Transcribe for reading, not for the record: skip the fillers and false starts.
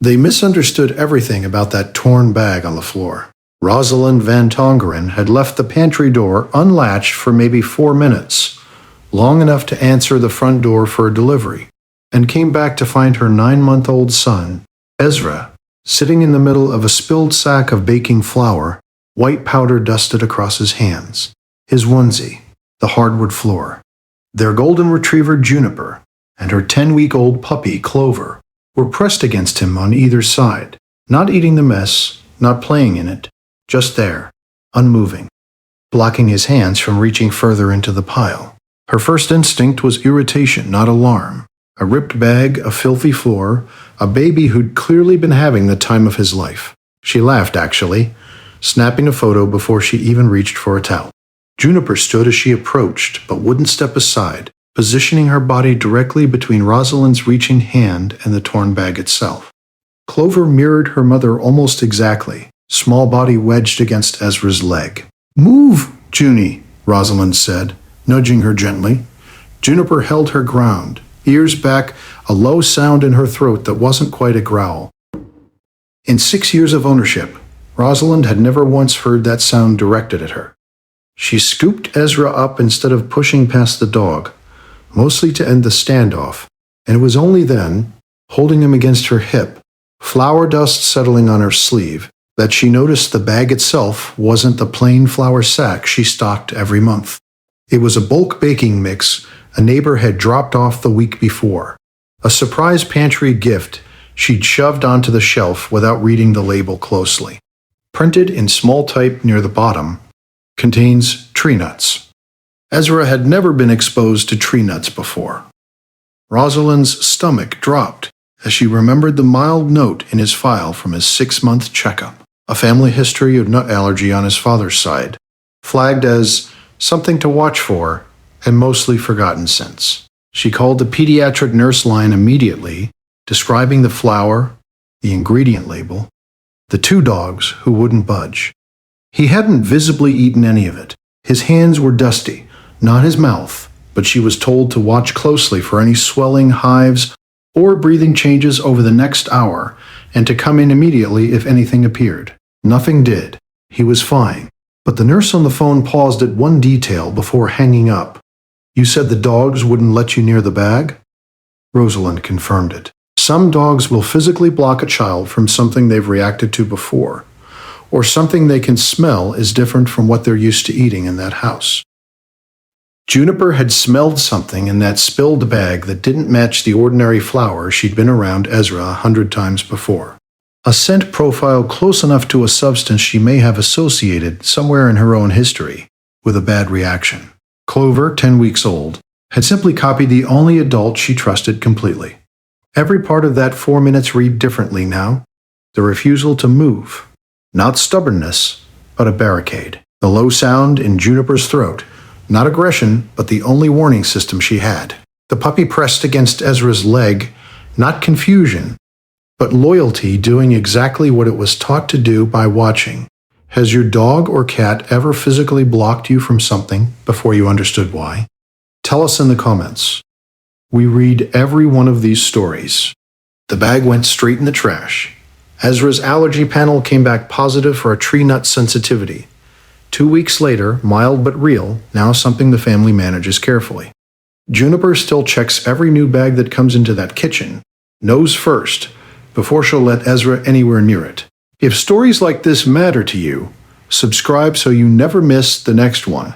They misunderstood everything about that torn bag on the floor. Rosalind Van Tongeren had left the pantry door unlatched for maybe 4 minutes, long enough to answer the front door for a delivery, and came back to find her 9-month-old son, Ezra, sitting in the middle of a spilled sack of baking flour, white powder dusted across his hands, his onesie, the hardwood floor. Their golden retriever Juniper and her 10-week-old puppy Clover were pressed against him on either side, not eating the mess, not playing in it, just there, unmoving, blocking his hands from reaching further into the pile. Her first instinct was irritation, not alarm. A ripped bag, a filthy floor, a baby who'd clearly been having the time of his life. She laughed, actually, snapping a photo before she even reached for a towel. Juniper stood as she approached, but wouldn't step aside, positioning her body directly between Rosalind's reaching hand and the torn bag itself. Clover mirrored her mother almost exactly, small body wedged against Ezra's leg. "Move, Junie," Rosalind said, nudging her gently. Juniper held her ground, ears back, a low sound in her throat that wasn't quite a growl. In 6 years of ownership, Rosalind had never once heard that sound directed at her. She scooped Ezra up instead of pushing past the dog, mostly to end the standoff, and it was only then, holding him against her hip, flour dust settling on her sleeve, that she noticed the bag itself wasn't the plain flour sack she stocked every month. It was a bulk baking mix a neighbor had dropped off the week before, a surprise pantry gift she'd shoved onto the shelf without reading the label closely. Printed in small type near the bottom, contains tree nuts. Ezra had never been exposed to tree nuts before. Rosalind's stomach dropped as she remembered the mild note in his file from his 6-month checkup, a family history of nut allergy on his father's side, flagged as something to watch for and mostly forgotten since. She called the pediatric nurse line immediately, describing the flour, the ingredient label, the 2 dogs who wouldn't budge. He hadn't visibly eaten any of it. His hands were dusty, not his mouth, but she was told to watch closely for any swelling, hives, or breathing changes over the next hour, and to come in immediately if anything appeared. Nothing did. He was fine. But the nurse on the phone paused at one detail before hanging up. "You said the dogs wouldn't let you near the bag?" Rosalind confirmed it. Some dogs will physically block a child from something they've reacted to before, or something they can smell is different from what they're used to eating in that house. Juniper had smelled something in that spilled bag that didn't match the ordinary flour she'd been around Ezra 100 times before. A scent profile close enough to a substance she may have associated somewhere in her own history with a bad reaction. Clover, 10 weeks old, had simply copied the only adult she trusted completely. Every part of that 4 minutes read differently now. The refusal to move. Not stubbornness, but a barricade. The low sound in Juniper's throat. Not aggression, but the only warning system she had. The puppy pressed against Ezra's leg, not confusion, but loyalty doing exactly what it was taught to do by watching. Has your dog or cat ever physically blocked you from something before you understood why? Tell us in the comments. We read every one of these stories. The bag went straight in the trash. Ezra's allergy panel came back positive for a tree nut sensitivity. 2 weeks later, mild but real, now something the family manages carefully. Juniper still checks every new bag that comes into that kitchen, nose first, before she'll let Ezra anywhere near it. If stories like this matter to you, subscribe so you never miss the next one.